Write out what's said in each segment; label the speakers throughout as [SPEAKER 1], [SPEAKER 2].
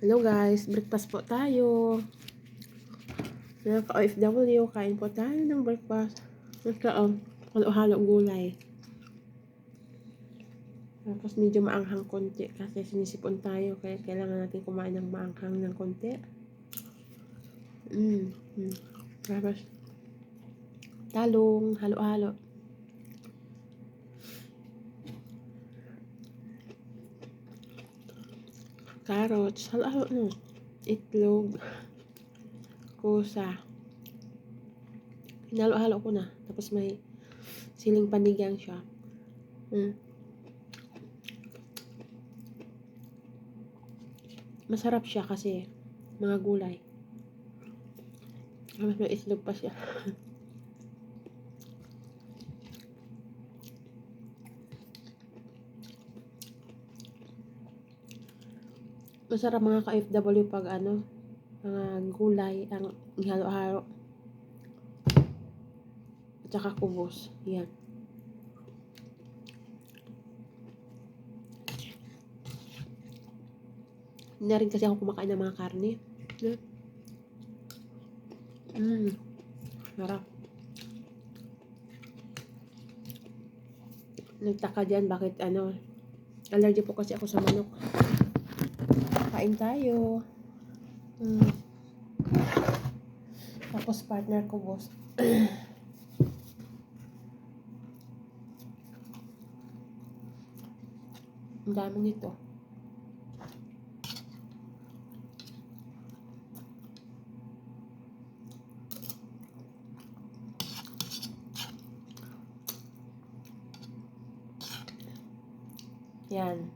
[SPEAKER 1] Hello guys, breakfast po tayo. Mga ka-OFW, kain po tayo ng breakfast. Halo-halo gulay. Tapos medyo maanghang konti kasi sinisipon tayo kaya kailangan natin kumain ng maanghang ng konti. Tapos talong, halo-halo. Carrots, halo-halo no. Itlog, kusa. Hinalo-halo ko na. Tapos may siling panigang siya. Masarap siya kasi mga gulay. Tapos may itlog pa siya. Masarap mga ka-FW pag mga gulay ang ihalo-halo. At saka kubos. Yan. Hindi na rin kasi ako kumakain ng mga karne. Sarap. Nagtaka dyan bakit allergy po kasi ako sa manok. Kain tayo. Tapos partner ko, boss. Ang dami nito. Yan.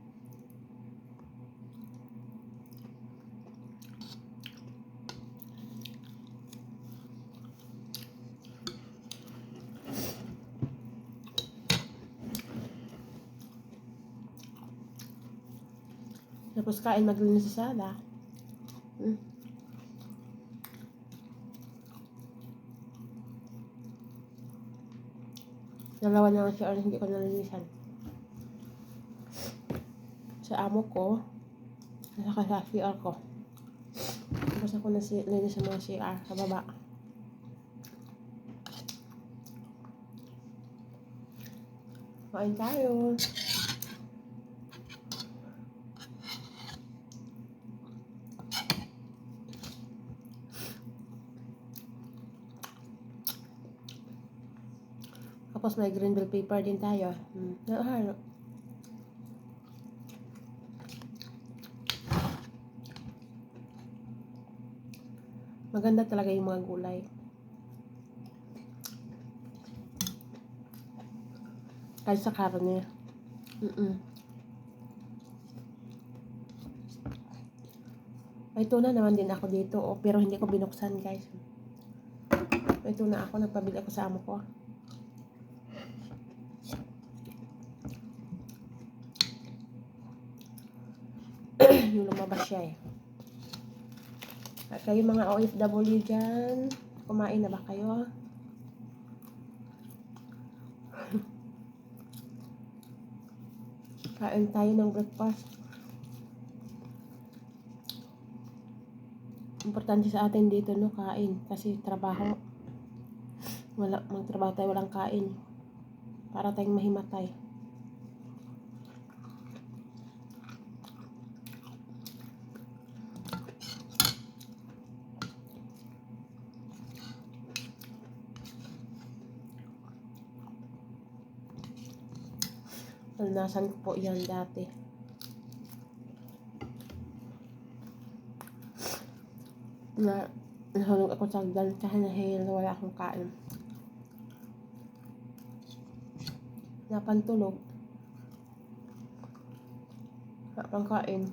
[SPEAKER 1] Tapos kain, maglinis sa sala. Dalawa na lang siya, hindi ko nalinisan. Sa amo ko, saka sa CR ko. Tapos ako nalinis sa mga CR sa baba. Kain tayo. Tapos may green bell pepper din tayo. Halo. Maganda talaga yung mga gulay. Kahit sa karne. May tuna naman din ako dito. Pero hindi ko binuksan, guys. May tuna ako. Nagpabili ako sa amo ko. Yung lumabas siya eh. At kayo mga OFW dyan, kumain na ba kayo? Kain tayo ng breakfast. Importante sa atin dito, no, kain. Kasi trabaho. Magtrabaho tayo, walang kain. Para tayong mahimatay. Nalinasan ko po yan dati. Nahulog ako sa hagdan dahil wala akong kain. Napantulog. Wala pang kain.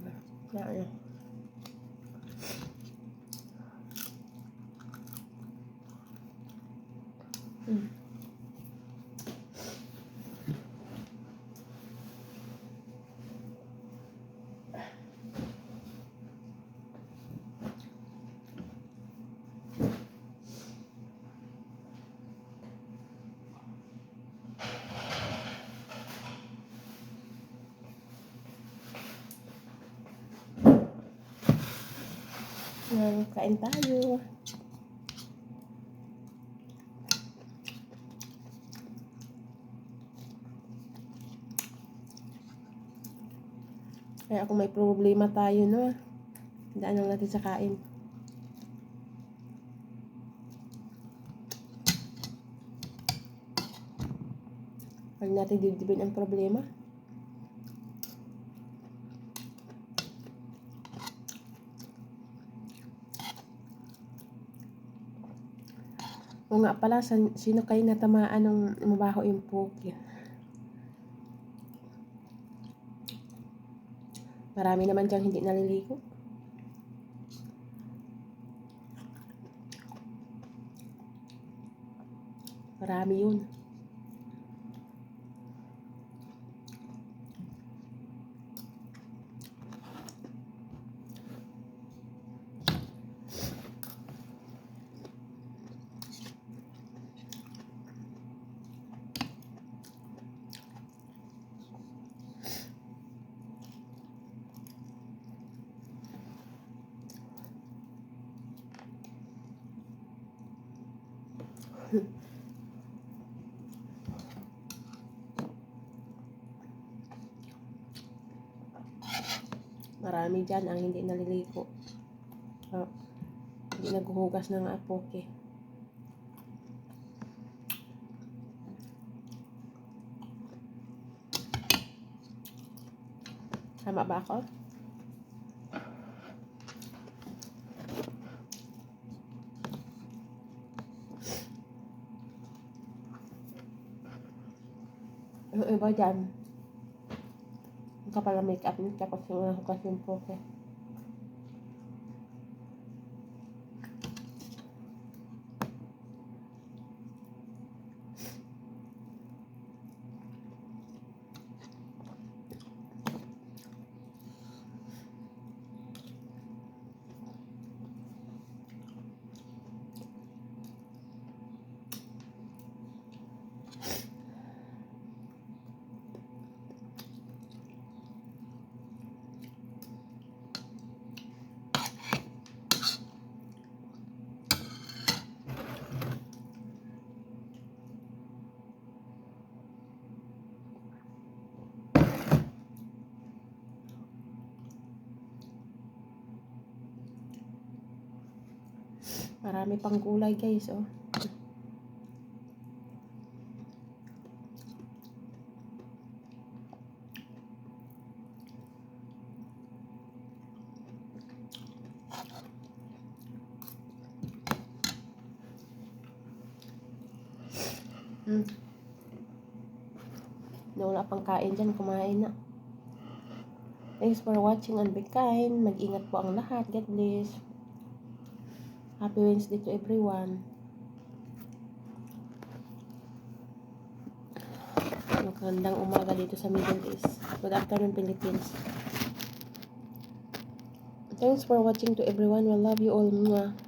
[SPEAKER 1] Kain tayo. Kaya kung may problema tayo, no, daan lang natin sa kain. Huwag natin dibdibin ang problema. O nga pala, sino kayo natamaan ng mabaho yung poke? Marami naman dyan hindi naliligo. Marami yun. Marami dyan ang hindi naliligo. Hindi naghuhugas ng poke. Tama ba ako? Yung iba dyan, yung kapal na make-up niya, tapos yung nahugas yung poke. Marami pang gulay guys, oh. Na wala pang kain dyan, kumain na. Thanks for watching and be kind. Mag-ingat po ang lahat. God bless. Happy Wednesday to everyone. Magandang umaga dito sa Middle East. Good afternoon, Philippines. Thanks for watching to everyone. We love you all. Mwah.